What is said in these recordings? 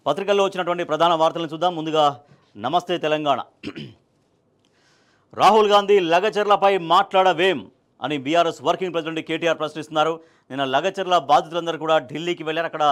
పత్రికల్లో వచ్చినటువంటి ప్రధాన వార్తలను చూద్దాం. ముందుగా నమస్తే తెలంగాణ. రాహుల్ గాంధీ లగచర్లపై మాట్లాడవేం అని బీఆర్ఎస్ వర్కింగ్ ప్రెసిడెంట్ కేటీఆర్ ప్రశ్నిస్తున్నారు. నిన్న లగచర్ల బాధితులందరూ కూడా ఢిల్లీకి వెళ్ళారు. అక్కడ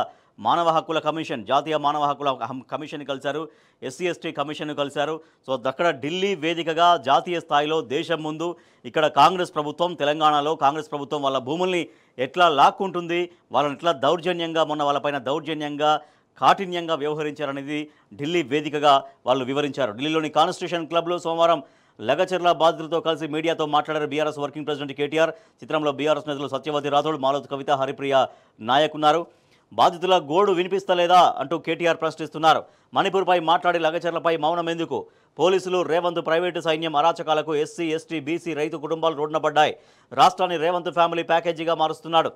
మానవ హక్కుల కమిషన్, జాతీయ మానవ హక్కుల కమిషన్ కలిశారు, ఎస్సీ ఎస్టీ కమిషన్ కలిశారు. సో అక్కడ ఢిల్లీ వేదికగా జాతీయ స్థాయిలో దేశం ముందు ఇక్కడ కాంగ్రెస్ ప్రభుత్వం, తెలంగాణలో కాంగ్రెస్ ప్రభుత్వం వాళ్ళ భూముల్ని ఎట్లా లాక్కుంటుంది, వాళ్ళని ఎట్లా దౌర్జన్యంగా మొన్న వాళ్ళపైన దౌర్జన్యంగా కాఠిన్యంగా వ్యవహరించారనేది ఢిల్లీ వేదికగా వాళ్ళు వివరించారు. ఢిల్లీలోని కాన్స్టిట్యూషన్ క్లబ్లో సోమవారం లగచర్ల బాధితులతో కలిసి మీడియాతో మాట్లాడారు బీఆర్ఎస్ వర్కింగ్ ప్రెసిడెంట్ కేటీఆర్. చిత్రంలో బీఆర్ఎస్ నేతలు సత్యవతి రాథోడ్, మాలత్ కవిత, హరిప్రియ నాయక్ ఉన్నారు. బాధితుల గోడు వినిపిస్తలేదా అంటూ కేటీఆర్ ప్రశ్నిస్తున్నారు. మణిపూర్పై మాట్లాడి లగచర్లపై మౌనం ఎందుకు? పోలీసులు, రేవంత్, ప్రైవేటు సైన్యం అరాచకాలకు ఎస్సీ ఎస్టీ బీసీ రైతు కుటుంబాలు రోడ్డున పడ్డాయి. రాష్ట్రాన్ని రేవంత్ ఫ్యామిలీ ప్యాకేజీగా మారుస్తున్నాడు.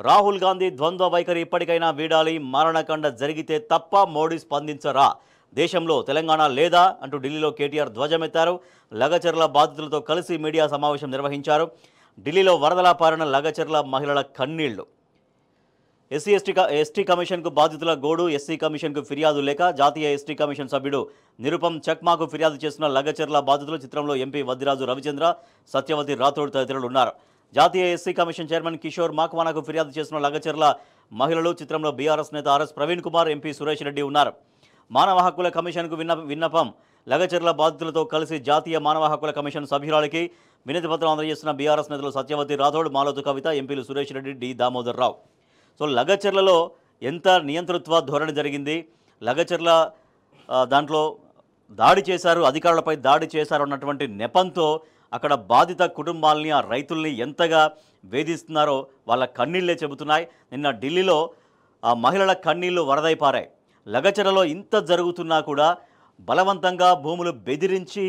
రాహుల్ గాంధీ ద్వంద్వ వైఖరి ఇప్పటికైనా వీడాలి. మారణకాండ జరిగితే తప్ప మోడీ స్పందించరా? దేశంలో తెలంగాణ లేదా అంటూ ఢిల్లీలో కేటీఆర్ ధ్వజమెత్తారు. లగచర్ల బాధితులతో కలిసి మీడియా సమావేశం నిర్వహించారు. ఢిల్లీలో వరదలా పారిన లగచర్ల మహిళల కన్నీళ్లు. ఎస్టీ కమిషన్కు బాధితుల గోడు, ఎస్సీ కమిషన్కు ఫిర్యాదు లేక జాతీయ ఎస్టీ కమిషన్ సభ్యుడు నిరుపం చక్మాకు ఫిర్యాదు చేస్తున్న లగచర్ల బాధితులు. చిత్రంలో ఎంపీ వద్దిరాజు రవిచంద్ర, సత్యవతి రాథోడ్ తదితరులు ఉన్నారు. జాతీయ ఎస్సీ కమిషన్ చైర్మన్ కిషోర్ మాక్వానాకు ఫిర్యాదు చేస్తున్న లగచర్ల మహిళలు. చిత్రంలో బీఆర్ఎస్ నేత ఆర్ఎస్ ప్రవీణ్ కుమార్, ఎంపీ సురేష్ రెడ్డి ఉన్నారు. మానవ హక్కుల కమిషన్కు విన్నపం. లగచర్ల బాధితులతో కలిసి జాతీయ మానవ హక్కుల కమిషన్ సభ్యురాలికి వినతి పత్రం అందజేస్తున్న బీఆర్ఎస్ నేతలు సత్యవతి రాథోడ్, మాలత్ కవిత, ఎంపీలు సురేష్ రెడ్డి, డి దామోదర్ రావు. సో లగచర్లలో ఎంత నియంతృత్వ ధోరణి జరిగింది, లగచర్ల దాంట్లో దాడి చేశారు, అధికారులపై దాడి చేశారు అన్నటువంటి నెపంతో అక్కడ బాధిత కుటుంబాలని, ఆ రైతుల్ని ఎంతగా వేధిస్తున్నారో వాళ్ళ కన్నీళ్లే చెబుతున్నాయి. నిన్న ఢిల్లీలో ఆ మహిళల కన్నీళ్లు వరదైపారాయి. లగచర్లలో ఇంత జరుగుతున్నా కూడా బలవంతంగా భూములు బెదిరించి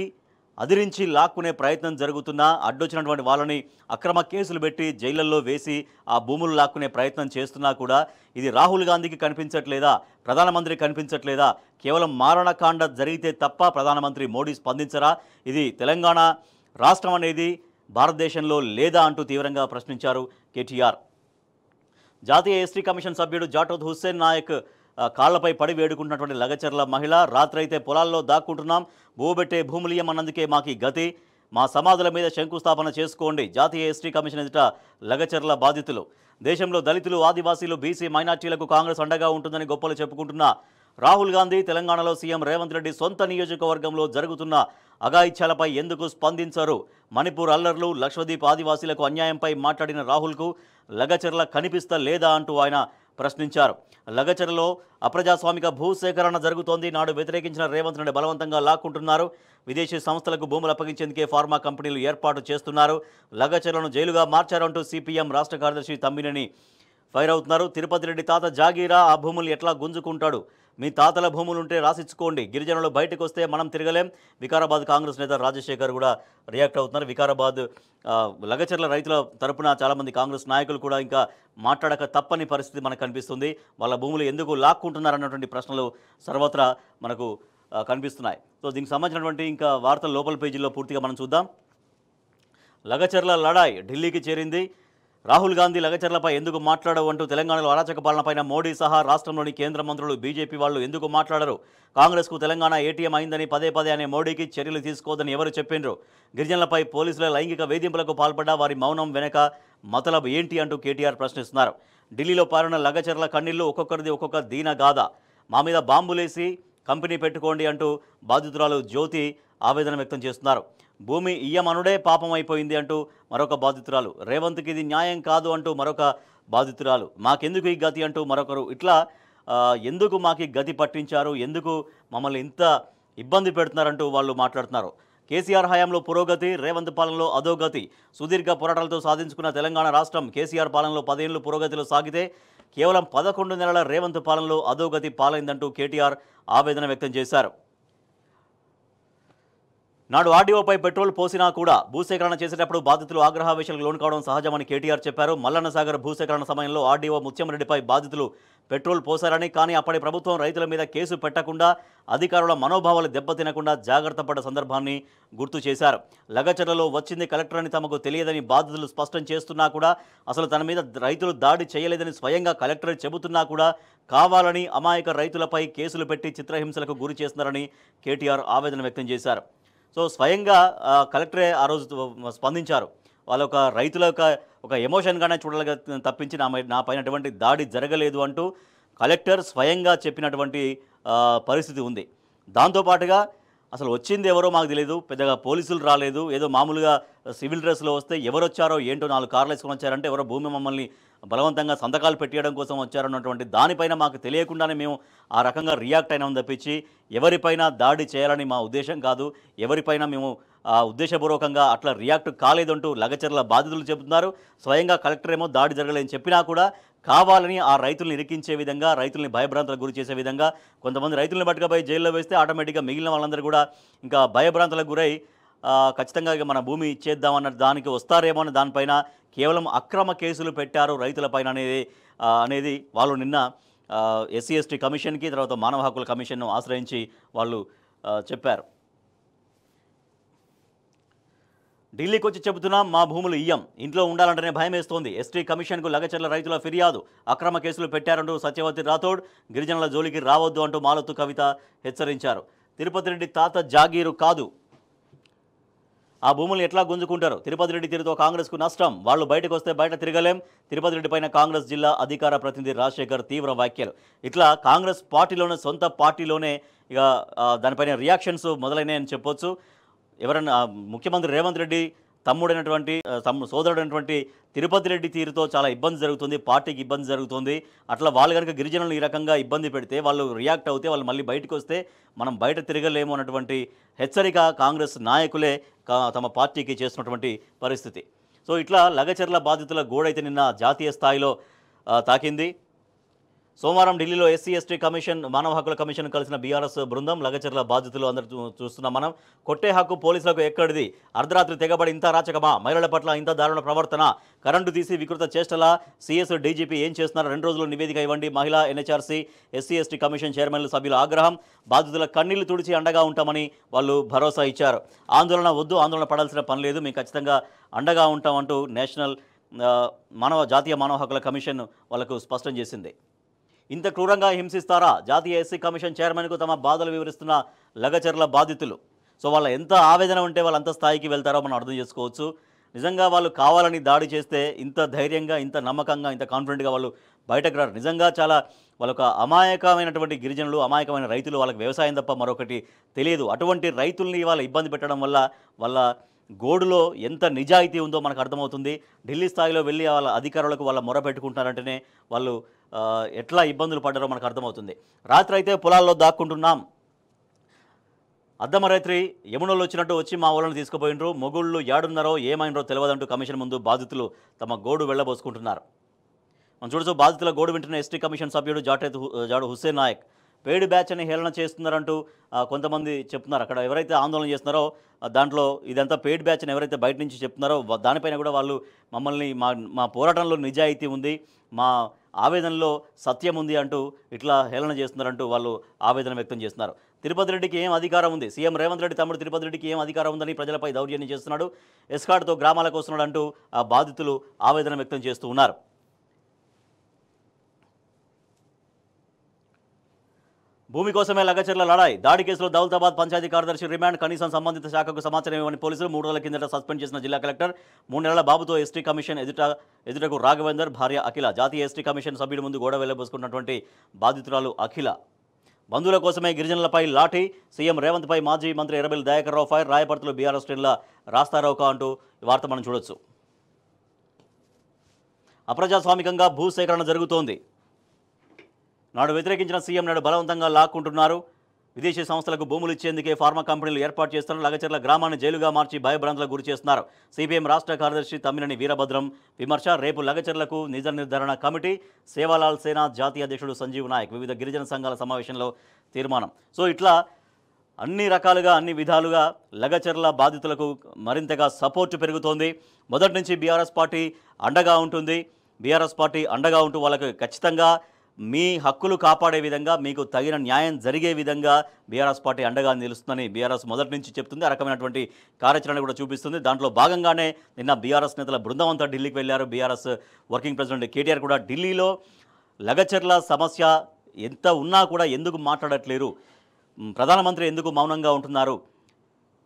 అదిరించి లాక్కునే ప్రయత్నం జరుగుతున్నా అడ్డొచ్చినటువంటి వాళ్ళని అక్రమ కేసులు పెట్టి జైళ్లలో వేసి ఆ భూములు లాక్కునే ప్రయత్నం చేస్తున్నా కూడా ఇది రాహుల్ గాంధీకి కనిపించట్లేదా, ప్రధానమంత్రి కనిపించట్లేదా? కేవలం మారణకాండ జరిగితే తప్ప ప్రధానమంత్రి మోడీ స్పందించరా? ఇది తెలంగాణ రాష్ట్రం అనేది భారతదేశంలో లేదా అంటూ తీవ్రంగా ప్రశ్నించారు కేటీఆర్. జాతీయ ఎస్టీ కమిషన్ సభ్యుడు జాటోద్ హుస్సేన్ నాయక్ కాళ్లపై పడి వేడుకుంటున్నటువంటి లగచర్ల మహిళ, రాత్రైతే పొలాల్లో దాక్కుంటున్నాం, భూబెట్టే భూములియమన్నందుకే మాకు గతి, మా సమాధుల మీద శంకుస్థాపన చేసుకోండి. జాతీయ ఎస్టీ కమిషన్ ఎదుట లగచర్ల బాధితులు. దేశంలో దళితులు, ఆదివాసీలు, బీసీ మైనార్టీలకు కాంగ్రెస్ అండగా ఉంటుందని గొప్పలు చెప్పుకుంటున్న రాహుల్ గాంధీ తెలంగాణలో సీఎం రేవంత్ రెడ్డి సొంత నియోజకవర్గంలో జరుగుతున్న అఘాయిత్యాలపై ఎందుకు స్పందించరు? మణిపూర్ అల్లర్లు, లక్షద్వీప్ ఆదివాసీలకు అన్యాయంపై మాట్లాడిన రాహుల్కు లగచర్ల కనిపిస్తలేదా అంటూ ఆయన ప్రశ్నించారు. లగచర్లలో అప్రజాస్వామిక భూసేకరణ జరుగుతోంది. నాడు వ్యతిరేకించిన రేవంత్ రెడ్డి బలవంతంగా లాక్కుంటున్నారు. విదేశీ సంస్థలకు భూములు అప్పగించేందుకే ఫార్మా కంపెనీలు ఏర్పాటు చేస్తున్నారు. లగచర్లను జైలుగా మార్చారంటూ సిపిఎం రాష్ట్ర కార్యదర్శి తమ్మినేని ఫైర్ అవుతున్నారు. తిరుపతి రెడ్డి తాత జాగీరా, ఆ భూములు ఎట్లా గుంజుకుంటాడు? మీ తాతల భూములుంటే రాసిచ్చుకోండి, గిరిజనులు బయటకు వస్తే మనం తిరగలేం. వికారాబాద్ కాంగ్రెస్ నేత రాజశేఖర్ కూడా రియాక్ట్ అవుతున్నారు. వికారాబాద్ లగచర్ల రైతుల తరపున చాలామంది కాంగ్రెస్ నాయకులు కూడా ఇంకా మాట్లాడక తప్పని పరిస్థితి మనకు కనిపిస్తుంది. వాళ్ళ భూములు ఎందుకు లాక్కుంటున్నారన్నటువంటి ప్రశ్నలు సర్వత్రా మనకు కనిపిస్తున్నాయి. సో దీనికి సంబంధించినటువంటి ఇంకా వార్తలు లోపల పేజీల్లో పూర్తిగా మనం చూద్దాం. లగచర్ల లడాయ్ ఢిల్లీకి చేరింది. రాహుల్ గాంధీ లగచర్లపై ఎందుకు మాట్లాడవు అంటూ తెలంగాణలో అరాచక పాలనపైన మోడీ సహా రాష్ట్రంలోని కేంద్ర మంత్రులు, బీజేపీ వాళ్ళు ఎందుకు మాట్లాడరు? కాంగ్రెస్కు తెలంగాణ ఏటీఎం అయిందని పదే పదే అనే మోడీకి చర్యలు తీసుకోవద్దని ఎవరు చెప్పిండ్రు? గిరిజనులపై పోలీసుల లైంగిక వేధింపులకు పాల్పడ్డా వారి మౌనం వెనక మతలబ్ ఏంటి అంటూ కేటీఆర్ ప్రశ్నిస్తున్నారు. ఢిల్లీలో పారిన లగచర్ల కన్నీళ్లు ఒక్కొక్కరిది ఒక్కొక్క దీనగాథ. మా మీద బాంబులేసి కంపెనీ పెట్టుకోండి అంటూ బాధితురాలు జ్యోతి ఆవేదన వ్యక్తం చేస్తున్నారు. భూమి ఇయ్యమనుడే పాపం అయిపోయింది అంటూ మరొక బాధితురాలు. రేవంత్కి ఇది న్యాయం కాదు అంటూ మరొక బాధితురాలు. మాకెందుకు ఈ గతి అంటూ మరొకరు. ఇట్లా ఎందుకు మాకు గతి పట్టించారు, ఎందుకు మమ్మల్ని ఇంత ఇబ్బంది పెడుతున్నారంటూ వాళ్ళు మాట్లాడుతున్నారు. కేసీఆర్ హయాంలో పురోగతి, రేవంత్ పాలనలో అధోగతి. సుదీర్ఘ పోరాటాలతో సాధించుకున్న తెలంగాణ రాష్ట్రం కేసీఆర్ పాలనలో 10 ఏళ్లు పురోగతిలో సాగితే కేవలం 11 నెలల రేవంత్ పాలనలో అధోగతి పాలైందంటూ కేటీఆర్ ఆవేదన వ్యక్తం చేశారు. నాడు ఆర్డీఓపై పెట్రోల్ పోసినా కూడా భూసేకరణ చేసేటప్పుడు బాధితులు ఆగ్రహావేశాలకు లోను కావడం సహజమని కేటీఆర్ చెప్పారు. మల్లన్న సాగర్ భూసేకరణ సమయంలో ఆర్డీఓ ముత్యంరెడ్డిపై బాధితులు పెట్రోల్ పోసారని, కానీ అప్పటి ప్రభుత్వం రైతుల మీద కేసు పెట్టకుండా అధికారుల మనోభావాలు దెబ్బతినకుండా జాగ్రత్త పడ్డ సందర్భాన్ని గుర్తు చేశారు. లగచర్లలో వచ్చింది కలెక్టర్ అని తమకు తెలియదని బాధితులు స్పష్టం చేస్తున్నా కూడా, అసలు తన మీద రైతులు దాడి చేయలేదని స్వయంగా కలెక్టర్ చెబుతున్నా కూడా కావాలని అమాయక రైతులపై కేసులు పెట్టి చిత్రహింసలకు గురి చేస్తున్నారని కేటీఆర్ ఆవేదన వ్యక్తం చేశారు. సో స్వయంగా కలెక్టరే ఆ రోజు స్పందించారు. వాళ్ళ ఒక రైతుల ఒక ఎమోషన్గానే చూడాలిగా తప్పించి నా పైన ఎటువంటి దాడి జరగలేదు అంటూ కలెక్టర్ స్వయంగా చెప్పినటువంటి పరిస్థితి ఉంది. దాంతోపాటుగా అసలు వచ్చింది ఎవరో మాకు తెలియదు, పెద్దగా పోలీసులు రాలేదు, ఏదో మామూలుగా సివిల్ డ్రెస్లో వస్తే ఎవరు వచ్చారో ఏంటో 4 కార్లు వేసుకొని వచ్చారంటే ఎవరో భూమి మమ్మల్ని బలవంతంగా సంతకాలు పెట్టియడం కోసం వచ్చారన్నటువంటి దానిపైన మాకు తెలియకుండానే మేము ఆ రకంగా రియాక్ట్ అయినాం తప్పించి ఎవరిపైన దాడి చేయాలని మా ఉద్దేశం కాదు, ఎవరిపైన మేము ఉద్దేశపూర్వకంగా అట్లా రియాక్ట్ కాలేదంటూ లగచర్ల బాధితులు చెబుతున్నారు. స్వయంగా కలెక్టర్ ఏమో దాడి జరగలేదని చెప్పినా కూడా కావాలని ఆ రైతుల్ని ఇరికించే విధంగా, రైతుల్ని భయభ్రాంతులకు గురి చేసే విధంగా కొంతమంది రైతుల్ని పట్టుకపోయి జైల్లో వేస్తే ఆటోమేటిక్గా మిగిలిన వాళ్ళందరూ కూడా ఇంకా భయభ్రాంతులకు గురై ఖచ్చితంగా మన భూమి ఇచ్చేద్దామన్న దానికి వస్తారేమో అని దానిపైన కేవలం అక్రమ కేసులు పెట్టారు రైతులపైన అనేది వాళ్ళు నిన్న ఎస్సీ ఎస్టీ కమిషన్కి, తర్వాత మానవ హక్కుల కమిషన్ను ఆశ్రయించి వాళ్ళు చెప్పారు. ఢిల్లీకి వచ్చి చెబుతున్నాం, మా భూములు ఇయ్యం, ఇంట్లో ఉండాలంటేనే భయం వేస్తోంది. ఎస్టీ కమిషన్కు లగచర్ల రైతుల ఫిర్యాదు, అక్రమ కేసులు పెట్టారంటూ సత్యవతి రాథోడ్, గిరిజనుల జోలికి రావద్దు అంటూ మాలత్తు కవిత హెచ్చరించారు. తిరుపతి రెడ్డి తాత జాగీరు కాదు, ఆ భూములను ఎట్లా గుంజుకుంటారు? తిరుపతి రెడ్డి తీరుతో కాంగ్రెస్కు నష్టం, వాళ్ళు బయటకు వస్తే బయట తిరగలేం. తిరుపతి రెడ్డి పైన కాంగ్రెస్ జిల్లా అధికార ప్రతినిధి రాజశేఖర్ తీవ్ర వ్యాఖ్యలు. ఇట్లా కాంగ్రెస్ పార్టీలోనే, సొంత పార్టీలోనే ఇక దానిపైన రియాక్షన్స్ మొదలైనాయని చెప్పొచ్చు. ఎవరన్నా ముఖ్యమంత్రి రేవంత్ రెడ్డి తమ్ముడైనటువంటి సోదరుడైనటువంటి తిరుపతి రెడ్డి తీరుతో చాలా ఇబ్బంది జరుగుతుంది, పార్టీకి ఇబ్బంది జరుగుతుంది. అట్లా వాళ్ళు కనుక గిరిజనులను ఈ రకంగా ఇబ్బంది పెడితే, వాళ్ళు రియాక్ట్ అవుతే, వాళ్ళు మళ్ళీ బయటకు వస్తే మనం బయట తిరగలేము అన్నటువంటి హెచ్చరిక కాంగ్రెస్ నాయకులే తమ పార్టీకి చేస్తున్నటువంటి పరిస్థితి. సో ఇట్లా లగచర్ల బాధితుల గోడైతే నిన్న జాతీయ స్థాయిలో తాకింది. సోమవారం ఢిల్లీలో ఎస్సీ ఎస్టీ కమిషన్, మానవ హక్కుల కమిషన్ కలిసిన బీఆర్ఎస్ బృందం లగచర్ల బాధితులు అందరూ చూస్తున్నాం మనం. కొట్టే హక్కు పోలీసులకు ఎక్కడిది? అర్ధరాత్రి తెగబడి ఇంత రాచకమా? మహిళల పట్ల ఇంత దారుణ ప్రవర్తన? కరెంటు తీసి వికృత చేష్టల? సీఎస్ డీజీపీ ఏం చేస్తున్నారు? 2 రోజుల్లో నివేదిక ఇవ్వండి. మహిళా ఎన్హెచ్ఆర్సీ ఎస్సీ ఎస్టీ కమిషన్ చైర్మన్లు సభ్యుల ఆగ్రహం. బాధితుల కన్నీళ్లు తుడిచి అండగా ఉంటామని వాళ్ళు భరోసా ఇచ్చారు. ఆందోళన వద్దు, ఆందోళన పడాల్సిన పని లేదు, మేము ఖచ్చితంగా అండగా ఉంటామంటూ జాతీయ మానవ హక్కుల కమిషన్ వాళ్ళకు స్పష్టం చేసింది. ఇంత క్రూరంగా హింసిస్తారా? జాతీయ ఎస్సీ కమిషన్ చైర్మన్కు తమ బాధలు వివరిస్తున్న లగచర్ల బాధితులు. సో వాళ్ళ ఎంత ఆవేదన ఉంటే వాళ్ళు అంత స్థాయికి వెళ్తారో మనం అర్థం చేసుకోవచ్చు. నిజంగా వాళ్ళు కావాలని దాడి చేస్తే ఇంత ధైర్యంగా, ఇంత నమ్మకంగా, ఇంత కాన్ఫిడెంట్గా వాళ్ళు బయటకు రారు. నిజంగా చాలా వాళ్ళొక అమాయకమైనటువంటి గిరిజనులు, అమాయకమైన రైతులు, వాళ్ళకి వ్యవసాయం తప్ప మరొకటి తెలియదు. అటువంటి రైతుల్ని వాళ్ళ ఇబ్బంది పెట్టడం వల్ల వాళ్ళ గోడులో ఎంత నిజాయితీ ఉందో మనకు అర్థమవుతుంది. ఢిల్లీ స్థాయిలో వెళ్ళి వాళ్ళ అధికారులకు వాళ్ళ మొర పెట్టుకుంటారంటేనే వాళ్ళు ఎట్లా ఇబ్బందులు పడ్డారో మనకు అర్థమవుతుంది. రాత్రి అయితే పొలాల్లో దాక్కుంటున్నాం, అర్ధమరాత్రి యమునోళ్ళు వచ్చినట్టు వచ్చి మా ఊళ్ళని తీసుకుపోయినరు, మొగుళ్ళు ఏడున్నారో ఏమైనరో తెలియదంటూ కమిషన్ ముందు బాధితులు తమ గోడు వెళ్ళబోసుకుంటున్నారు. మనం చూడొచ్చు, బాధితుల గోడు వింటున్న ఎస్టీ కమిషన్ సభ్యుడు జాడు హుస్సేన్ నాయక్ పెయిడ్ బ్యాచ్ అని హేళన చేస్తున్నారంటూ కొంతమంది చెప్తున్నారు. అక్కడ ఎవరైతే ఆందోళన చేస్తున్నారో దాంట్లో ఇదంతా పెయిడ్ బ్యాచ్ అని ఎవరైతే బయట నుంచి చెప్తున్నారో దానిపైన కూడా వాళ్ళు మమ్మల్ని మా పోరాటంలో నిజాయితీ ఉంది, మా ఆవేదనలో సత్యం ఉంది అంటూ ఇట్లా హేళన చేస్తున్నారంటూ వాళ్ళు ఆవేదన వ్యక్తం చేస్తున్నారు. తిరుపతి రెడ్డికి ఏం అధికారం ఉంది? సీఎం రేవంత్ రెడ్డి తమ్ముడు తిరుపతి రెడ్డికి ఏం అధికారం ఉందని ప్రజలపై దౌర్జన్యం చేస్తున్నాడు, ఎస్కార్ట్తో గ్రామాలకు వస్తున్నాడు అంటూ ఆ బాధితులు ఆవేదన వ్యక్తం చేస్తూ ఉన్నారు. భూమి కోసమే లగచర్ల లడాయి, దాడి కేసులో దౌలతాబాద్ పంచాయతీ కార్యదర్శి రిమాండ్, కనీసం సంబంధిత శాఖకు సమాచారం ఇవ్వని పోలీసులు. 3 రోజుల కిందట సస్పెండ్ చేసిన జిల్లా కలెక్టర్. 3 నెలల బాబుతో ఎస్టీ కమిషన్ ఎదుటకు రాఘవేందర్, భార్య అఖిల. జాతీయ ఎస్టీ కమిషన్ సభ్యుడి ముందు గోడ వెళ్ళబోసుకున్నటువంటి బాధితురాలు అఖిల. బంధువుల కోసమే గిరిజనులపై లాఠీ, సీఎం రేవంత్పై మాజీ మంత్రి ఎర్రబెల్లి దయాకర్ రావు ఫైర్, రాయపర్తిలో బీఆర్ఎస్ శ్రేణుల రాస్తారోకా అంటూ ఈ వార్త మనం చూడొచ్చు. అప్రజాస్వామికంగా భూసేకరణ జరుగుతోంది. నాడు వ్యతిరేకించిన సీఎం నాడు బలవంతంగా లాక్కుంటున్నారు. విదేశీ సంస్థలకు భూములు ఇచ్చేందుకే ఫార్మా కంపెనీలు ఏర్పాటు చేస్తున్నారు. లగచర్ల గ్రామాన్ని జైలుగా మార్చి భయభ్రాంతులకు గురి చేస్తున్నారు. సిపిఎం రాష్ట్ర కార్యదర్శి తమ్మినేని వీరభద్రం విమర్శ. రేపు లగచర్లకు నిజ నిర్ధారణ కమిటీ. సేవాలాల్ సేనా జాతీయ అధ్యక్షుడు సంజీవ్ నాయక్ వివిధ గిరిజన సంఘాల సమావేశంలో తీర్మానం. సో ఇట్లా అన్ని రకాలుగా అన్ని విధాలుగా లగచర్ల బాధితులకు మరింతగా సపోర్ట్ పెరుగుతోంది. మొదటి నుంచి బీఆర్ఎస్ పార్టీ అండగా ఉంటుంది. బీఆర్ఎస్ పార్టీ అండగా ఉంటూ వాళ్ళకి ఖచ్చితంగా మీ హక్కులు కాపాడే విధంగా, మీకు తగిన న్యాయం జరిగే విధంగా బీఆర్ఎస్ పార్టీ అండగా నిలుస్తుందని బీఆర్ఎస్ మొదటి నుంచి చెప్తుంది. ఆ రకమైనటువంటి కార్యాచరణ కూడా చూపిస్తుంది. దాంట్లో భాగంగానే నిన్న బీఆర్ఎస్ నేతల బృందం అంతా ఢిల్లీకి వెళ్ళారు. బీఆర్ఎస్ వర్కింగ్ ప్రెసిడెంట్ కేటీఆర్ కూడా ఢిల్లీలో లగచర్ల సమస్య ఎంత ఉన్నా కూడా ఎందుకు మాట్లాడట్లేరు, ప్రధానమంత్రి ఎందుకు మౌనంగా ఉంటున్నారు,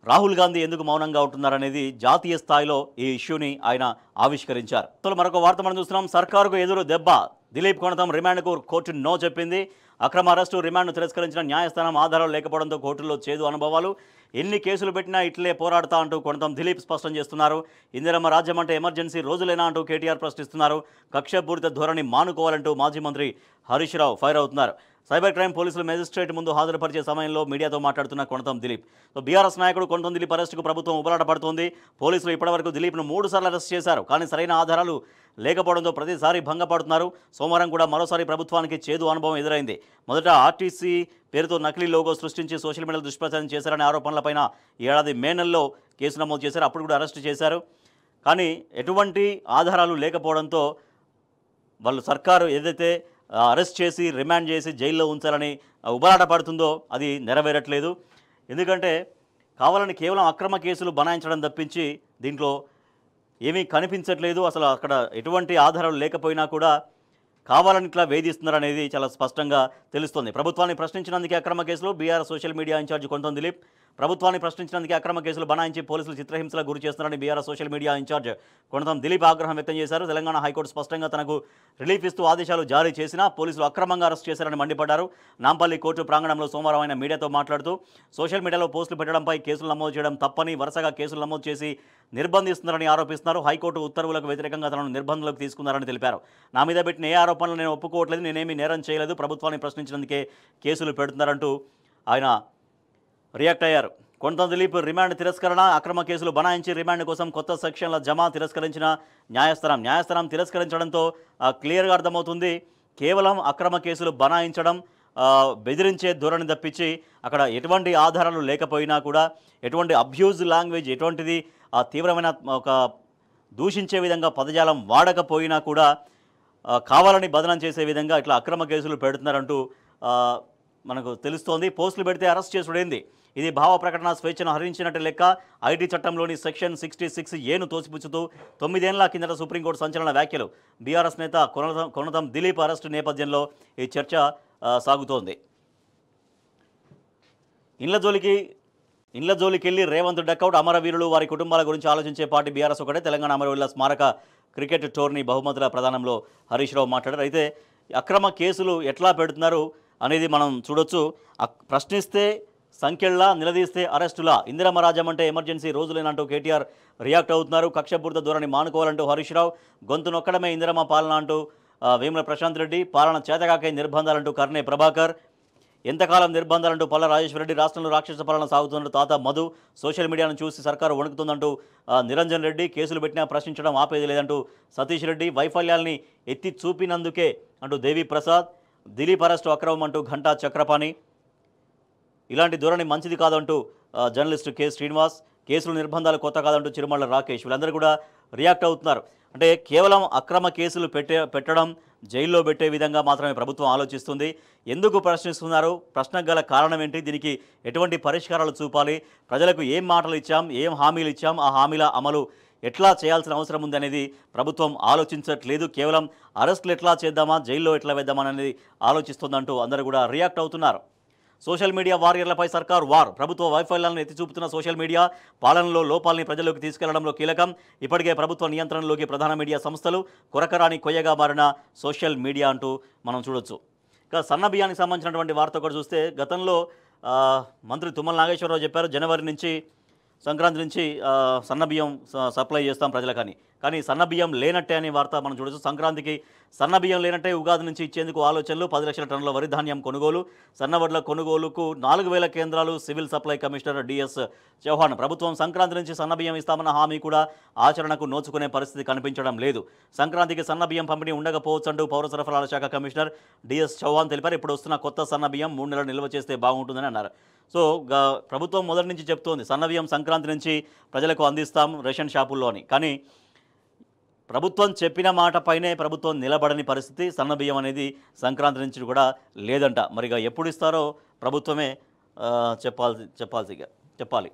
రాహుల్ గాంధీ ఎందుకు మౌనంగా ఉంటున్నారనేది జాతీయ స్థాయిలో ఈ ఇష్యూని ఆయన ఆవిష్కరించారు. అసలు మరొక వార్త మనం చూస్తున్నాం. సర్కారుకు ఎదురు దెబ్బ. దిలీప్ కొనతం రిమాండ్కు కోర్టు నో చెప్పింది. అక్రమ అరెస్టు, రిమాండ్ను తిరస్కరించిన న్యాయస్థానం ఆధారాలు లేకపోవడంతో కోర్టుల్లో చేదు అనుభవాలు. ఎన్ని కేసులు పెట్టినా ఇట్లే పోరాడతా అంటూ కొనతం దిలీప్ స్పష్టం చేస్తున్నారు. ఇందిరమ్మ రాజ్యం అంటే ఎమర్జెన్సీ రోజులేనా అంటూ కేటీఆర్ ప్రశ్నిస్తున్నారు. కక్షపూరిత ధోరణి మానుకోవాలంటూ మాజీ మంత్రి హరీష్ రావు ఫైర్ అవుతున్నారు. సైబర్ క్రైమ్ పోలీసులు మేజిస్ట్రేట్ ముందు హాజరుపరిచే సమయంలో మీడియాతో మాట్లాడుతున్న కొనతం దిలీప్. బీఆర్ఎస్ నాయకుడు కొనతం దిలీప్ అరెస్టుకు ప్రభుత్వం ఉబలాట పడుతోంది. పోలీసులు ఇప్పటివరకు దిలీప్ను 3 సార్లు అరెస్ట్ చేశారు. కానీ సరైన ఆధారాలు లేకపోవడంతో ప్రతిసారి భంగపడుతున్నారు. సోమవారం కూడా మరోసారి ప్రభుత్వానికి చేదు అనుభవం ఎదురైంది. మొదట ఆర్టీసీ పేరుతో నకిలీ లోగో సృష్టించి సోషల్ మీడియాలో దుష్ప్రచారం చేశారనే ఆరోపణలపైన ఈ ఏడాది మే నెలలో కేసు నమోదు చేశారు. అప్పుడు కూడా అరెస్ట్ చేశారు. కానీ ఎటువంటి ఆధారాలు లేకపోవడంతో వాళ్ళు సర్కారు ఏదైతే అరెస్ట్ చేసి రిమాండ్ చేసి జైల్లో ఉంచాలని ఉబలాట పడుతుందో అది నెరవేరట్లేదు. ఎందుకంటే కావాలని కేవలం అక్రమ కేసులు బనాయించడం తప్పించి దీంట్లో ఏమీ కనిపించట్లేదు. అసలు అక్కడ ఎటువంటి ఆధారాలు లేకపోయినా కూడా కావాలని ఇట్లా వేధిస్తున్నారనేది చాలా స్పష్టంగా తెలుస్తోంది. ప్రభుత్వాన్ని ప్రశ్నించినందుకే అక్రమ కేసులు. BR social media incharge Konatham Dilip. ప్రభుత్వాన్ని ప్రశ్నించినందుకే అక్రమ కేసులు బనాయించి పోలీసులు చిత్రహింసలకు గురి చేస్తున్నారని BR social media incharge Konatham Dilip ఆగ్రహం వ్యక్తం చేశారు. తెలంగాణ హైకోర్టు స్పష్టంగా తనకు రిలీఫ్ ఇస్తూ ఆదేశాలు జారీ చేసినా పోలీసులు అక్రమంగా అరెస్ట్ చేశారని మండిపడ్డారు. నాంపల్లి కోర్టు ప్రాంగణంలో సోమవారం ఆయన మీడియాతో మాట్లాడుతూ సోషల్ మీడియాలో పోస్టులు పెట్టడంపై కేసులు నమోదు చేయడం తప్పని, వరుసగా కేసులు నమోదు చేసి నిర్బంధిస్తున్నారని ఆరోపిస్తున్నారు. హైకోర్టు ఉత్తర్వులకు వ్యతిరేకంగా తనను నిర్బంధంలోకి తీసుకున్నారని తెలిపారు. నా మీద పెట్టిన ఏ ఆరోపణలు నేను ఒప్పుకోవట్లేదు, నేనేమీ నేరం చేయలేదు, ప్రభుత్వాన్ని ప్రశ్నించినందుకే కేసులు పెడుతున్నారంటూ ఆయన రియాక్ట్ అయ్యారు. కొనతం దిలీప్ రిమాండ్ తిరస్కరణ, అక్రమ కేసులు బనాయించి రిమాండ్ కోసం కొత్త సెక్షన్ల జమ తిరస్కరించిన న్యాయస్థానం తిరస్కరించడంతో క్లియర్గా అర్థమవుతుంది. కేవలం అక్రమ కేసులు బనాయించడం, బెదిరించే ధోరణి తప్పించి అక్కడ ఎటువంటి ఆధారాలు లేకపోయినా కూడా, ఎటువంటి అబ్యూజ్ లాంగ్వేజ్, ఎటువంటిది తీవ్రమైన ఒక దూషించే విధంగా పదజాలం వాడకపోయినా కూడా కావాలని బదనం చేసే విధంగా ఇట్లా అక్రమ కేసులు పెడుతున్నారంటూ మనకు తెలుస్తోంది. పోస్టులు పెడితే అరెస్ట్ చేసుడేంది, ఇది భావ ప్రకటన స్వేచ్ఛను హరించినట్టు లెక్క. ఐటీ చట్టంలోని సెక్షన్ 66A తోసిపుచ్చుతూ 9 ఏళ్ల కిందట సుప్రీంకోర్టు సంచలన వ్యాఖ్యలు. బీఆర్ఎస్ నేత కొనతం దిలీప్ అరెస్టు నేపథ్యంలో ఈ చర్చ సాగుతోంది. ఇండ్ల జోలికెళ్లి రేవంత్ డకౌట్. అమరవీరులు వారి కుటుంబాల గురించి ఆలోచించే పార్టీ బీఆర్ఎస్ ఒకటే. తెలంగాణ అమరవీరుల స్మారక క్రికెట్ టోర్నీ బహుమతుల ప్రదానంలో హరీష్ రావు మాట్లాడారు. అయితే అక్రమ కేసులు ఎట్లా పెడుతున్నారు అనేది మనం చూడొచ్చు. ప్రశ్నిస్తే సంఖ్యల్లా, నిలదీస్తే అరెస్టులా. ఇందిరమ్మ రాజ్యం అంటే ఎమర్జెన్సీ రోజులేనంటూ కేటీఆర్ రియాక్ట్ అవుతున్నారు. కక్షపూరిత ధోరణి మానుకోవాలంటూ హరీష్ రావు. గొంతు నొక్కడమే ఇందిరమ్మ పాలన అంటూ వేముల ప్రశాంత్ రెడ్డి. పాలన చేతగాకే నిర్బంధాలంటూ కర్నే ప్రభాకర్. ఎంతకాలం నిర్బంధాలంటూ పల్ల రాజేశ్వరరెడ్డి. రాష్ట్రంలో రాక్షస పాలన సాగుతున్నట్టు తాత మధు. సోషల్ మీడియాను చూసి సర్కారు వణుకుతుందంటూ నిరంజన్ రెడ్డి. కేసులు పెట్టినా ప్రశ్నించడం ఆపేది లేదంటూ సతీష్ రెడ్డి. వైఫల్యాల్ని ఎత్తి చూపినందుకే అంటూ దేవి ప్రసాద్. దిలీప్ అరెస్టు అక్రమం అంటూ ఘంటా చక్రపాణి. ఇలాంటి ధోరణి మంచిది కాదంటూ జర్నలిస్టు కె శ్రీనివాస్. కేసులు నిర్బంధాలు కొత్త కాదంటూ చిరుమల రాకేష్. వీళ్ళందరూ కూడా రియాక్ట్ అవుతున్నారు. అంటే కేవలం అక్రమ కేసులు పెట్టడం, జైల్లో పెట్టే విధంగా మాత్రమే ప్రభుత్వం ఆలోచిస్తుంది. ఎందుకు ప్రశ్నిస్తున్నారు, ప్రశ్నకు గల కారణం ఏంటి, దీనికి ఎటువంటి పరిష్కారాలు చూపాలి, ప్రజలకు ఏం మాటలు ఇచ్చాం, ఏం హామీలు ఇచ్చాం, ఆ హామీల అమలు ఎట్లా చేయాల్సిన అవసరం ఉంది అనేది ప్రభుత్వం ఆలోచించట్లేదు. కేవలం అరెస్టులు ఎట్లా చేద్దామా, జైల్లో ఎట్లా వేద్దామా అనేది ఆలోచిస్తుందంటూ అందరూ కూడా రియాక్ట్ అవుతున్నారు. సోషల్ మీడియా వారియర్లపై సర్కార్ వార్. ప్రభుత్వ వైఫల్యాలను ఎత్తి చూపుతున్న సోషల్ మీడియా పాలనలో లోపాలని ప్రజల్లోకి తీసుకెళ్లడంలో కీలకం. ఇప్పటికే ప్రభుత్వ నియంత్రణలోకి ప్రధాన మీడియా సంస్థలు, కొరకరాని కొయ్యగా మారిన సోషల్ మీడియా అంటూ మనం చూడొచ్చు. ఇక సన్న బియ్యానికి సంబంధించినటువంటి వార్త ఒకటి చూస్తే, గతంలో మంత్రి తుమ్మల నాగేశ్వరరావు చెప్పారు జనవరి నుంచి, సంక్రాంతి నుంచి సన్నబియ్యం సప్లై చేస్తాం ప్రజలకని. కానీ సన్నబియ్యం లేనట్టే అనే వార్త మనం చూడొచ్చు. సంక్రాంతికి సన్నబియ్యం లేనట్టే ఉగాది నుంచి ఇచ్చేందుకు ఆలోచనలు. 10 లక్షల టన్నుల వరి ధాన్యం కొనుగోలు. సన్నవడ్ల కొనుగోలుకు 4000 కేంద్రాలు. Civil supply commissioner DS Chauhan. ప్రభుత్వం సంక్రాంతి నుంచి సన్నబియ్యం ఇస్తామన్న హామీ కూడా ఆచరణకు నోచుకునే పరిస్థితి కనిపించడం లేదు. సంక్రాంతికి సన్నబియ్యం పంపిణీ ఉండకపోవచ్చంటూ పౌర సరఫరాల శాఖ కమిషనర్ డిఎస్ చౌహాన్ తెలిపారు. ఇప్పుడు వస్తున్న కొత్త సన్నబియ్యం 3 నెలలు నిల్వ చేస్తే బాగుంటుందని అన్నారు. సో ప్రభుత్వం మొదటి నుంచి చెప్తోంది సన్నబియ్యం సంక్రాంతి నుంచి ప్రజలకు అందిస్తాం రేషన్ షాపుల్లో అని. కానీ ప్రభుత్వం చెప్పిన మాట పైనే ప్రభుత్వం నిలబడని పరిస్థితి. సన్నబియ్యం అనేది సంక్రాంతి నుంచి కూడా లేదంట. మరిగా ఎప్పుడు ఇస్తారో ప్రభుత్వమే చెప్పాలి.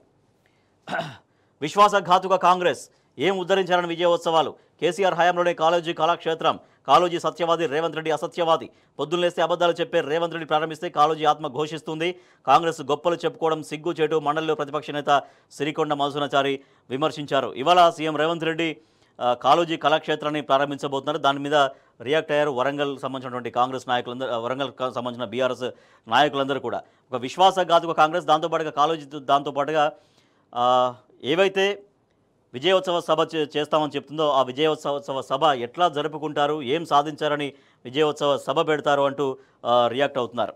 విశ్వాసఘాతుక కాంగ్రెస్ ఏం ఉద్ధరించాలని విజయోత్సవాలు. కేసీఆర్ హయాంలోనే కాళోజీ కళాక్షేత్రం. కాళోజీ సత్యవాది, రేవంత్ రెడ్డి అసత్యవాది. పొద్దున్నేస్తే అబద్ధాలు చెప్పే రేవంత్ రెడ్డి ప్రారంభిస్తే కాళోజీ ఆత్మ ఘోషిస్తుంది. కాంగ్రెస్ గొప్పలు చెప్పుకోవడం సిగ్గుచేటు. మండలిలో ప్రతిపక్ష నేత సిరికొండ మధుసూనాచారి విమర్శించారు. ఇవాళ సీఎం రేవంత్ రెడ్డి కాళోజీ కళాక్షేత్రాన్ని ప్రారంభించబోతున్నారు. దాని మీద రియాక్ట్ అయ్యారు వరంగల్ సంబంధించినటువంటి కాంగ్రెస్ నాయకులందరూ, వరంగల్ సంబంధించిన బీఆర్ఎస్ నాయకులందరూ కూడా. ఒక విశ్వాసఘాతుక కాంగ్రెస్, దాంతోపాటుగా కాళోజీ, దాంతోపాటుగా ఏవైతే విజయోత్సవ సభ చేస్తామని చెప్తుందో ఆ విజయోత్సవ సభ ఎట్లా జరుపుకుంటారు, ఏం సాధించారని విజయోత్సవ సభ పెడతారు అంటూ రియాక్ట్ అవుతున్నారు.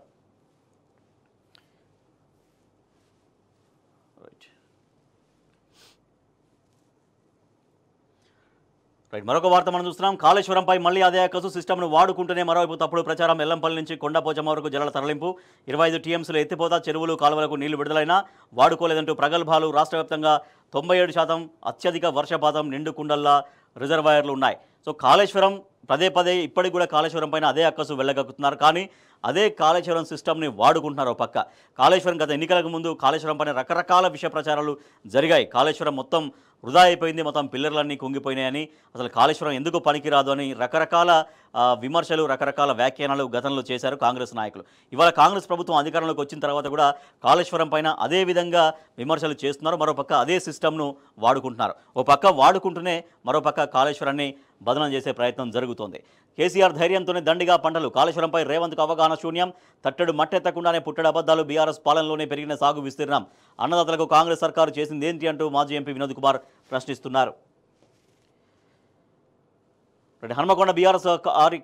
రైట్, మరొక వార్త మనం చూస్తున్నాం. కాళేశ్వరంపై మళ్లీ అదే కసు సిస్టమ్ను వాడుకుంటూనే మరోవైపు తప్పుడు ప్రచారం. ఎల్లంపల్లి నుంచి కొండపోచమ్మ వరకు జలాల తరలింపు. 25 టీఎంసీల ఎత్తిపోత. చెరువులు కాలువలకు నీళ్లు విడుదలైనా వాడుకోలేదంటూ ప్రగల్భాలు. రాష్ట్ర వ్యాప్తంగా 97% అత్యధిక వర్షపాతం. నిండు కుండల్లా రిజర్వాయర్లు ఉన్నాయి. సో కాళేశ్వరం పదే ఇప్పటికి కూడా కాళేశ్వరం పైన అదే అక్కసు వెళ్ళగక్కుతున్నారు. కానీ అదే కాళేశ్వరం సిస్టమ్ని వాడుకుంటున్నారు. పక్క కాళేశ్వరం గత ఎన్నికలకు ముందు కాళేశ్వరం పైన రకరకాల విష ప్రచారాలు జరిగాయి. కాళేశ్వరం మొత్తం వృధా అయిపోయింది, మొత్తం పిల్లర్లన్నీ కుంగిపోయినాయని, అసలు కాళేశ్వరం ఎందుకు పనికిరాదు అని రకరకాల విమర్శలు, రకరకాల వ్యాఖ్యానాలు గతంలో చేశారు కాంగ్రెస్ నాయకులు. ఇవాళ కాంగ్రెస్ ప్రభుత్వం అధికారంలోకి వచ్చిన తర్వాత కూడా కాళేశ్వరం పైన అదే విధంగా విమర్శలు చేస్తున్నారు. మరోపక్క అదే సిస్టమ్ను వాడుకుంటున్నారు. ఓ పక్క వాడుకుంటూనే మరోపక్క కాళేశ్వరాన్ని బదనం చేసే ప్రయత్నం జరుగుతోంది. కేసీఆర్ ధైర్యంతోనే దండిగా పంటలు. కాళేశ్వరంపై రేవంత్కు అవగాహన శూన్యం. తట్టెడు మట్టెత్తకుండానే పుట్టెడు అబద్ధాలు. బీఆర్ఎస్ పాలనలోనే పెరిగిన సాగు విస్తీర్ణం. అన్నదాతలకు కాంగ్రెస్ సర్కారు చేసింది ఏంటి అంటూ మాజీ ఎంపీ వినోద్ కుమార్ ప్రశ్నిస్తున్నారు. హన్మకొండ బీఆర్ఎస్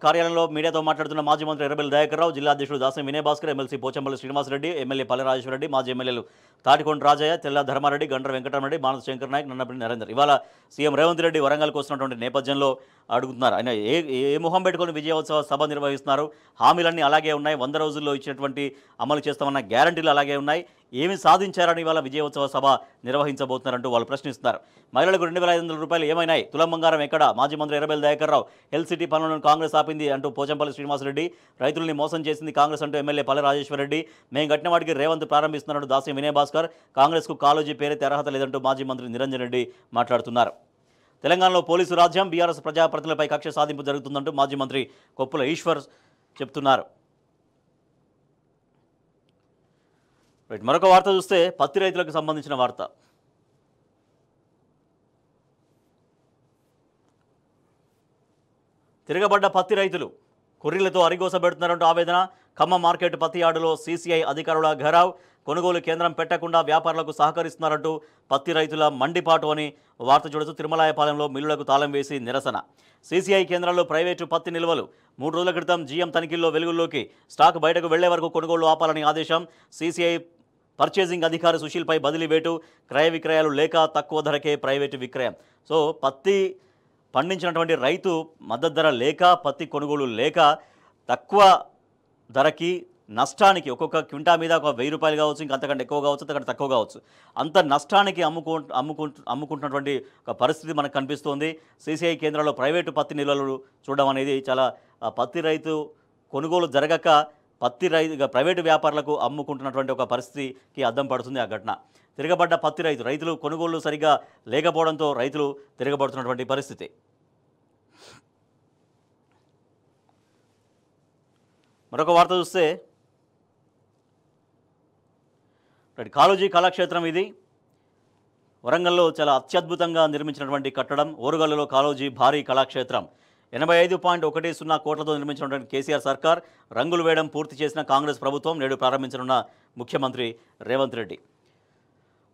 కార్యాలయంలో మీడియాతో మాట్లాడుతున్న మాజీ మంత్రి ఎర్రబెల్లి దయాకర్ రావు, జిల్లా అధ్యక్షుడు దాసం వినయ్ భాస్కర్, ఎమ్మెల్సీ పోచంపల్లి శ్రీనివాసరెడ్డి, ఎమ్మెల్యే పల్లె రాజేశ్వరరెడ్డి, మాజీ ఎమ్మెల్యేలు తాటికొండ రాజయ్య, తెల్ల ధర్మారెడ్డి, గండ్ర వెంకటరామరెడ్డి, మానస శంకర్ నాయక్, నన్నపల్లి నరేందర్. ఇవాళ సీఎం రేవంత్ రెడ్డి వరంగల్కి వస్తున్నటువంటి నేపథ్యంలో అడుగుతున్నారు. ఆయన ఏ మొహం పెట్టుకొని విజయోత్సవ సభ నిర్వహిస్తున్నారు? హామీలన్నీ అలాగే ఉన్నాయి. 100 రోజుల్లో ఇచ్చినటువంటి అమలు చేస్తామన్న గ్యారంటీలు అలాగే ఉన్నాయి. ఏమి సాధించారని ఇవాళ విజయోత్సవ సభ నిర్వహించబోతున్నారంటూ వాళ్ళు ప్రశ్నిస్తున్నారు. మహిళలకు 2500 రూపాయలు ఏమైనాయి? తులం బంగారం ఎక్కడ? మాజీ మంత్రి ఎర్రబెల్లి దయాకర్ రావు. హెల్త్ సిటీ పనులను కాంగ్రెస్ ఆపింది అంటూ పోచంపల్లి శ్రీనివాసరెడ్డి. రైతుల్ని మోసం చేసింది కాంగ్రెస్ అంటూ ఎమ్మెల్యే పల్లె రాజేశ్వరరెడ్డి. మేము కట్టిన వాటికి రేవంత్ ప్రారంభిస్తున్నాడు దాసి వినయ్ భాస్కర్. కాంగ్రెస్కు కాళోజీ పేరైతే అర్హత లేదంటూ మాజీ మంత్రి నిరంజన్ రెడ్డి మాట్లాడుతున్నారు. తెలంగాణలో పోలీసు రాజ్యం, బీఆర్ఎస్ ప్రజాప్రతినిధులపై కక్ష సాధింపు జరుగుతుందంటూ మాజీ మంత్రి కొప్పుల ఈశ్వర్ చెప్తున్నారు. మరొక వార్త చూస్తే పత్తి రైతులకు సంబంధించిన వార్త. తిరగబడ్డ పత్తి రైతులు కొర్రీలతో అరిగోసబెడుతున్నారంటూ ఆవేదన. ఖమ్మం మార్కెట్ పత్తి యార్డులో సీసీఐ అధికారుల ఘెరావ్. కొనుగోలు కేంద్రం పెట్టకుండా వ్యాపారులకు సహకరిస్తున్నారంటూ పత్తి రైతుల మండిపాటు అని వార్త చూడొచ్చు. తిరుమలాయపాలెంలో మిల్లులకు తాళం వేసి నిరసన. సీసీఐ కేంద్రాల్లో ప్రైవేటు పత్తి నిల్వలు. 3 రోజుల క్రితం జీఎం తనిఖీల్లో వెలుగుల్లోకి. స్టాక్ బయటకు వెళ్లే వరకు కొనుగోలు ఆపాలని ఆదేశం. సీసీఐ పర్చేసింగ్ అధికారి సుశీల్పై బదిలీ వేటు. క్రయ విక్రయాలు లేక తక్కువ ధరకే ప్రైవేటు విక్రయం. సో పత్తి పండించినటువంటి రైతు మద్దతు ధర లేక, పత్తి కొనుగోలు లేక తక్కువ ధరకి నష్టానికి ఒక్కొక్క క్వింటా మీద ఒక 1000 రూపాయలు కావచ్చు, ఇంకా అంతకంటే ఎక్కువ కావచ్చు, అంతకంటే తక్కువ కావచ్చు, అంత నష్టానికి అమ్ముకుంటున్నటువంటి ఒక పరిస్థితి మనకు కనిపిస్తోంది. సీసీఐ కేంద్రాల్లో ప్రైవేటు పత్తి నిల్వలు చూడడం అనేది చాలా పత్తి రైతు కొనుగోలు జరగక ప్రైవేటు వ్యాపారులకు అమ్ముకుంటున్నటువంటి ఒక పరిస్థితికి అద్దం పడుతుంది ఆ ఘటన. తిరగబడ్డ పత్తి రైతులు కొనుగోళ్లు సరిగా లేకపోవడంతో రైతులు తిరగబడుతున్నటువంటి పరిస్థితి. మరొక వార్త చూస్తే కాళోజీ కళాక్షేత్రం ఇది వరంగల్లో చాలా అత్యద్భుతంగా నిర్మించినటువంటి కట్టడం. ఓరుగల్లులో కాళోజీ భారీ కళాక్షేత్రం 85.10 కోట్లతో నిర్మించినటువంటి కేసీఆర్ సర్కార్ రంగులు వేయడం పూర్తి చేసిన కాంగ్రెస్ ప్రభుత్వం నేడు ప్రారంభించనున్న ముఖ్యమంత్రి రేవంత్ రెడ్డి.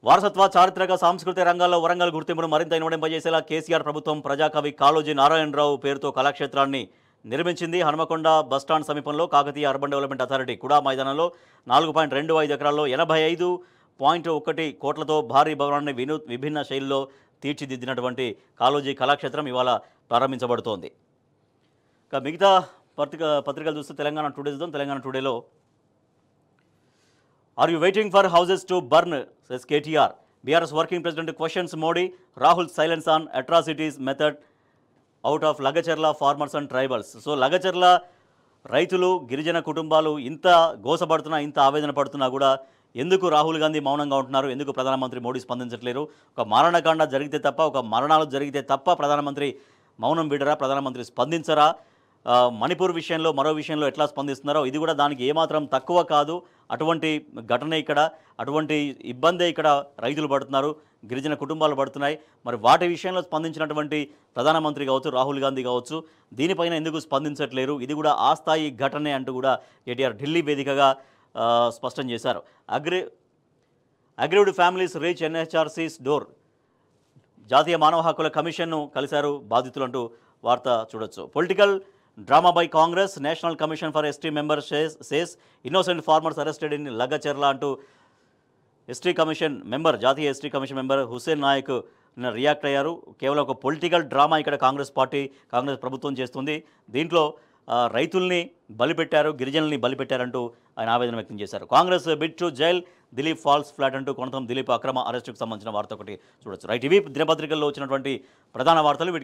వారసత్వ, చారిత్రక, సాంస్కృతిక రంగాల్లో వరంగల్ గుర్తింపును మరింత ఇనుమడింపజేసేలా కేసీఆర్ ప్రభుత్వం ప్రజాకవి కాళోజీ నారాయణరావు పేరుతో కళాక్షేత్రాన్ని నిర్మించింది. హనుమకొండ బస్టాండ్ సమీపంలో కాకతీయ అర్బన్ డెవలప్మెంట్ అథారిటీ కుడా మైదానంలో 4.25 ఎకరాల్లో 85.1 కోట్లతో భారీ భవనాన్ని విభిన్న శైలిలో తీర్చిదిద్దినటువంటి కాళోజీ కళాక్షేత్రం ఇవాళ ప్రారంభించబడుతోంది. ఇక మిగతా పత్రికలు చూస్తే తెలంగాణ టుడే చూద్దాం. తెలంగాణ టుడేలో are you waiting for houses to burn says KTR. BRS working president questions Modi. Rahul silence on atrocities meted out of Lagacharla farmers and tribals. So Lagacharla రైతులు గిరిజన కుటుంబాలు ఇంత గోసపడుతున్నా, ఇంత ఆవేదన పడుతున్నా కూడా ఎందుకు రాహుల్ గాంధీ మౌనంగా ఉంటున్నారు, ఎందుకు ప్రధానమంత్రి మోడీ స్పందించట్లేరు? ఒక మారణకాండ జరిగితే తప్ప, ఒక మరణాలు జరిగితే తప్ప ప్రధానమంత్రి మౌనం వీడరా, ప్రధానమంత్రి స్పందించరా? మణిపూర్ విషయంలో, మరో విషయంలో ఎట్లా స్పందిస్తున్నారో ఇది కూడా దానికి ఏమాత్రం తక్కువ కాదు. అటువంటి ఘటన ఇక్కడ, అటువంటి ఇబ్బందే ఇక్కడ రైతులు పడుతున్నారు, గిరిజన కుటుంబాలు పడుతున్నాయి. మరి వాటి విషయంలో స్పందించినటువంటి ప్రధానమంత్రి కావచ్చు, రాహుల్ గాంధీ కావచ్చు, దీనిపైన ఎందుకు స్పందించట్లేరు? ఇది కూడా ఆ స్థాయి ఘటనే అంటూ కూడా కేటీఆర్ ఢిల్లీ వేదికగా స్పష్టం చేశారు. Aggrieved families reach NHRC's door. జాతీయ మానవ హక్కుల కమిషన్ను కలిశారు బాధితులంటూ వార్త చూడొచ్చు. Political drama by Congress, national commission for ST member says innocent farmers arrested in Lagacharla అంటూ ఎస్టీ కమిషన్ మెంబర్, జాతీయ ST commission member Hussain Naik react అయ్యారు. కేవలం ఒక పొలిటికల్ డ్రామా ఇక్కడ కాంగ్రెస్ ప్రభుత్వం చేస్తుంది. దీంట్లో రైతుల్ని బలిపెట్టారు, గిరిజనుల్ని బలిపెట్టారంటూ ఆయన ఆవేదన వ్యక్తం చేశారు. Congress bid to jail Dilip falls flat అంటూ కొనతం దిలీప్ అక్రమ అరెస్టుకు సంబంధించిన వార్త ఒకటి చూడొచ్చు. రైట్, ఇవి దినపత్రికల్లో వచ్చినటువంటి ప్రధాన వార్తలు.